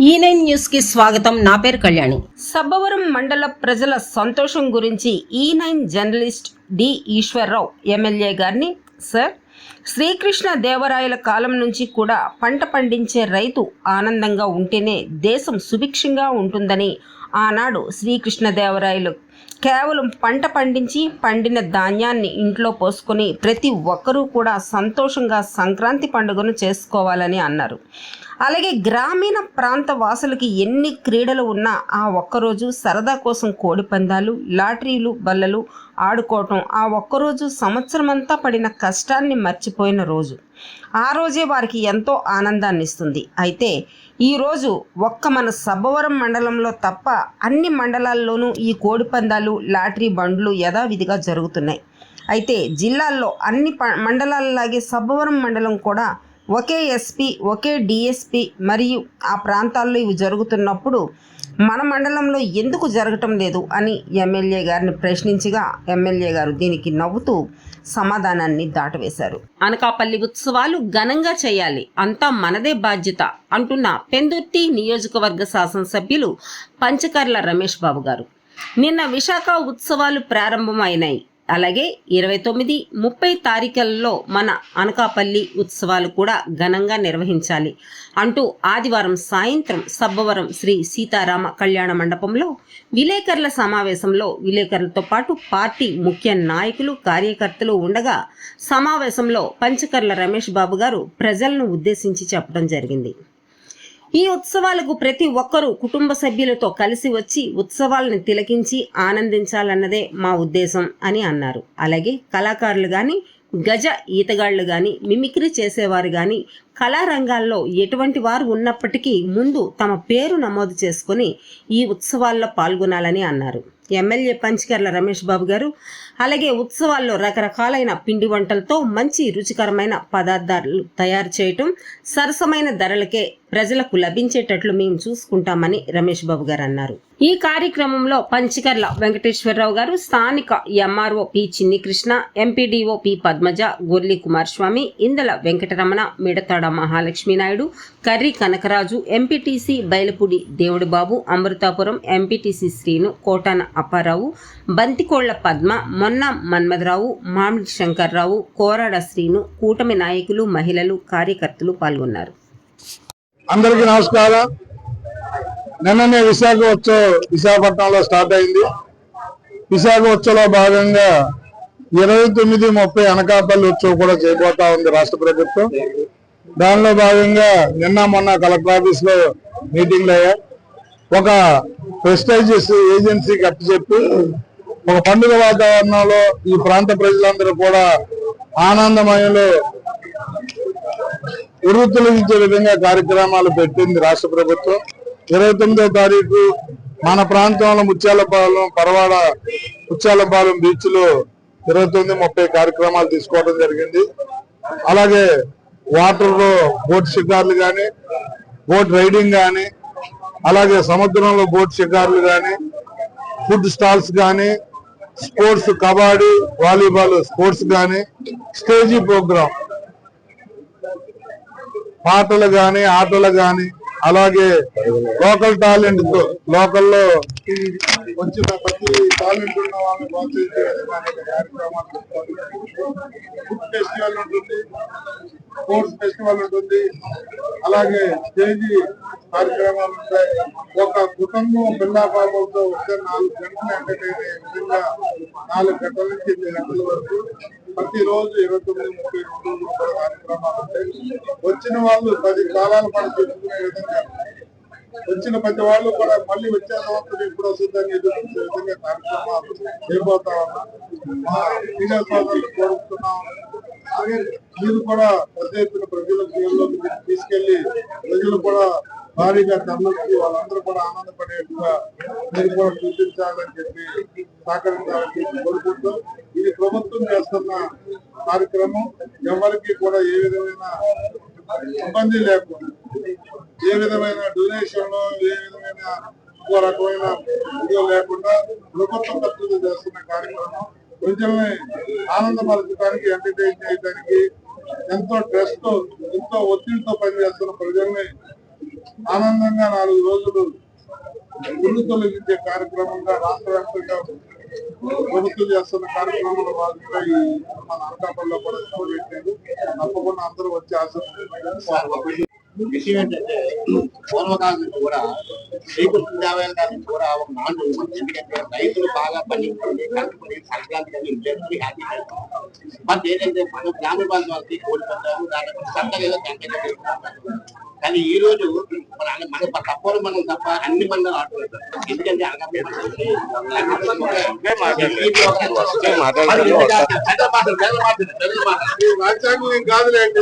E9 news కి స్వాగతం. నా పేరు కళ్యాణి. సబ్బవరం మండల ప్రజల సంతోషం గురించి E9 journalist D Eswarrao MLA గారిని, సార్, శ్రీకృష్ణ దేవరాయల కాలం నుంచి కూడా పంట పండించే రైతు ఆనందంగా ఉంటేనే దేశం సుభిక్షంగా ఉంటుందని ఆనాడు శ్రీకృష్ణదేవరాయలు కేవలం పంట పండించి పండిన ధాన్యాన్ని ఇంట్లో పోసుకొని ప్రతి ఒక్కరూ కూడా సంతోషంగా సంక్రాంతి పండుగను చేసుకోవాలని అన్నారు. అలాగే గ్రామీణ ప్రాంత వాసులకి ఎన్ని క్రీడలు ఉన్నా ఆ ఒక్కరోజు సరదా కోసం కోడి పందాలు, లాటరీలు, బల్లలు ఆడుకోవటం, ఆ ఒక్కరోజు సంవత్సరం అంతా పడిన కష్టాన్ని మర్చిపోయిన రోజు. ఆ రోజే వారికి ఎంతో ఆనందాన్ని ఇస్తుంది. అయితే ఈరోజు ఒక్క మన సబ్బవరం మండలంలో తప్ప అన్ని మండలాల్లోనూ ఈ కోడి పందాలు, లాటరీ బండ్లు యథావిధిగా జరుగుతున్నాయి. అయితే జిల్లాల్లో అన్ని మండలాలలాగే సబ్బవరం మండలం కూడా ఒకే ఎస్పీ, ఒకే డిఎస్పీ మరియు ఆ ప్రాంతాల్లో ఇవి జరుగుతున్నప్పుడు మన మండలంలో ఎందుకు జరగటం లేదు అని ఎమ్మెల్యే గారిని ప్రశ్నించగా ఎమ్మెల్యే గారు దీనికి నవ్వుతూ సమాధానాన్ని దాటవేశారు. అనకాపల్లి ఉత్సవాలు ఘనంగా చేయాలి, అంతా మనదే బాధ్యత అంటున్న పెందుర్తి నియోజకవర్గ శాసనసభ్యులు పంచకర్ల రమేష్ బాబు గారు. నిన్న విశాఖ ఉత్సవాలు ప్రారంభమైనాయి. అలాగే 29, 30 తారీఖులలో మన అనకాపల్లి ఉత్సవాలు కూడా ఘనంగా నిర్వహించాలి అంటూ ఆదివారం సాయంత్రం సబ్బవరం శ్రీ సీతారామ కళ్యాణ మండపంలో విలేకరుల సమావేశంలో విలేకరులతో పాటు పార్టీ ముఖ్య నాయకులు, కార్యకర్తలు ఉండగా సమావేశంలో పంచకర్ల రమేష్ బాబు గారు ప్రజలను ఉద్దేశించి చెప్పడం జరిగింది. ఈ ఉత్సవాలకు ప్రతి ఒక్కరూ కుటుంబ సభ్యులతో కలిసి వచ్చి ఉత్సవాలను తిలకించి ఆనందించాలన్నదే మా ఉద్దేశం అని అన్నారు. అలాగే కళాకారులు కానీ, గజ ఈతగాళ్లు కానీ, మిమిక్రీ చేసేవారు కానీ, కళారంగాల్లో ఎటువంటి వారు ఉన్నప్పటికీ ముందు తమ పేరు నమోదు చేసుకుని ఈ ఉత్సవాల్లో పాల్గొనాలని అన్నారు. ఎమ్మెల్యే పంచకర్ల రమేష్ బాబు గారు అలాగే ఉత్సవాల్లో రకరకాలైన పిండి వంటలతో మంచి రుచికరమైన పదార్థాలు తయారు చేయటం సరసమైన ధరలకే ప్రజలకు లభించేటట్లు మేము చూసుకుంటామని రమేష్ బాబు గారు అన్నారు. ఈ కార్యక్రమంలో పంచకర్ల వెంకటేశ్వరరావు గారు, స్థానిక MRO P Chinni Krishna, MPDO P Padmaja, Gorli Kumaraswamy, ఇందల వెంకటరమణ, మిడతాడ మహాలక్ష్మీ నాయుడు, కర్రి కనకరాజు, ఎంపీటీసీ బైలపూడి దేవుడు బాబు, అమృతాపురం ఎంపీటీసీ శ్రీను, కోటాన అప్పారావు, బంతికోళ్ల పద్మ, మొన్న మన్మధరావు, మామిడి శంకర్రావు, కోరాడ శ్రీను, కూటమి నాయకులు, మహిళలు, కార్యకర్తలు పాల్గొన్నారు. అందరికీ నమస్కారం. నిన్ననే విశాఖ ఉత్సవం విశాఖపట్నంలో స్టార్ట్ అయింది. విశాఖ ఉత్సవంలో భాగంగా 29, 30 అనకాపల్లి ఉత్సవం కూడా చేయబోతా ఉంది రాష్ట్ర ప్రభుత్వం. దానిలో భాగంగా నిన్న మొన్న కలెక్టర్ ఆఫీస్ లో మీటింగ్లు అయ్యాయి. ఒక ప్రెస్టైజియస్ ఏజెన్సీకి అప్పచెప్పి ఒక పండుగ వాతావరణంలో ఈ ప్రాంత ప్రజలందరూ కూడా ఆనందమయంలో ఉర్రూతలూగించే విధంగా కార్యక్రమాలు పెట్టింది రాష్ట్ర ప్రభుత్వం. 29వ తారీఖు మన ప్రాంతంలో ముత్యాలపాలెం, పరవాడ ముత్యాలపాలెం బీచ్ లో 29, 30 కార్యక్రమాలు తీసుకోవడం జరిగింది. అలాగే వాటర్ లో బోట్ షికార్లు కానీ, బోట్ రైడింగ్ కానీ, అలాగే సముద్రంలో బోట్ షికార్లు కానీ, ఫుడ్ స్టాల్స్ కానీ, స్పోర్ట్స్ కబడ్డీ, వాలీబాల్ స్పోర్ట్స్ కానీ, స్టేజీ ప్రోగ్రామ్, పాటలు కానీ, ఆటలు కానీ, అలాగే లోకల్ టాలెంట్ తో లోకల్లో వచ్చిన ప్రతి టాలెంట్ ఉన్న వాళ్ళని ప్రోత్సహించే కార్యక్రమాలు. ఫుడ్ ఫెస్టివల్ ఉంటుంది, స్పోర్ట్స్ ఫెస్టివల్ ఉంటుంది, అలాగే స్టేజీ కార్యక్రమాలు ఉంటాయి. ఒక కుటుంబం పిల్లా పాపలతో వచ్చే 4 గంటలు ఎంటర్టైన్ అయ్యే విధంగా 4 గంటల నుంచి 8 గంటల వరకు ప్రతిరోజు 29, 30 రోజులు కూడా కార్యక్రమాలు ఉంటాయి. వచ్చిన వాళ్ళు 10 కాలాల పాటు తెలుసుకునే విధంగా, వచ్చిన ప్రతి వాళ్ళు కూడా మళ్ళీ వచ్చే సంవత్సరం ఎప్పుడు వస్తుందని ఎదురు చూసే విధంగా కార్యక్రమాలు చేయబోతా ఉన్నాం. మా మీడియా సోదరులు కోరుతున్నాం. అలాగే మీరు కూడా పెద్ద ఎత్తున ప్రజల జీవనంలోకి తీసుకెళ్లి ప్రజలు కూడా భారీగా తరలించి వాళ్ళందరూ కూడా ఆనందపడేట్టుగా మీరు కూడా చూపించాలని చెప్పి సహకరించాలని కోరుకుంటూ, ఇది ప్రభుత్వం చేస్తున్న కార్యక్రమం. ఎవరికి కూడా ఏ విధమైన ఇబ్బంది లేకుండా, ఏ విధమైన డొనేషన్లు, ఏ విధమైన ఇంకో రకమైన వీడియో లేకుండా ప్రభుత్వం ఖర్చులు చేస్తున్న కార్యక్రమం. ప్రజల్ని ఆనందపరచడానికి, ఎంటర్టైన్ చేయడానికి, ఎంతో స్ట్రెస్ తో, ఎంతో ఒత్తిడితో పనిచేస్తున్న ప్రజల్ని ఆనందంగా 4 రోజులు గుండు తొలగించే కార్యక్రమంగా రాష్ట్ర వ్యాప్తంగా ప్రభుత్వం చేస్తున్న కార్యక్రమంలో భాగంగా ఈ మన అనకాపల్లిలో కూడా పెట్టారు. తప్పకుండా అందరూ వచ్చి ఆశీర్వదించారు. విషయం ఏంటంటే పూర్వకాలం నుంచి కూడా శ్రీకృష్ణ దేవాలయం గారి నుంచి కూడా ఒక నాడు ఎందుకంటే రైతులు బాగా పండించుకుని కలుపుకుని సంక్రాంతి కానీ హ్యాపీ బట్ ఏంటంటే మన గ్రామ ప్రాంతాలకి కోడి పందాలు దాంట్లో సంతగా కానీ ఈ రోజు మన తప్పని మనం తప్ప అన్ని మండలు ఆడుతున్నారు. ఎందుకంటే రాజ్యాంగం ఏం కాదులేండి.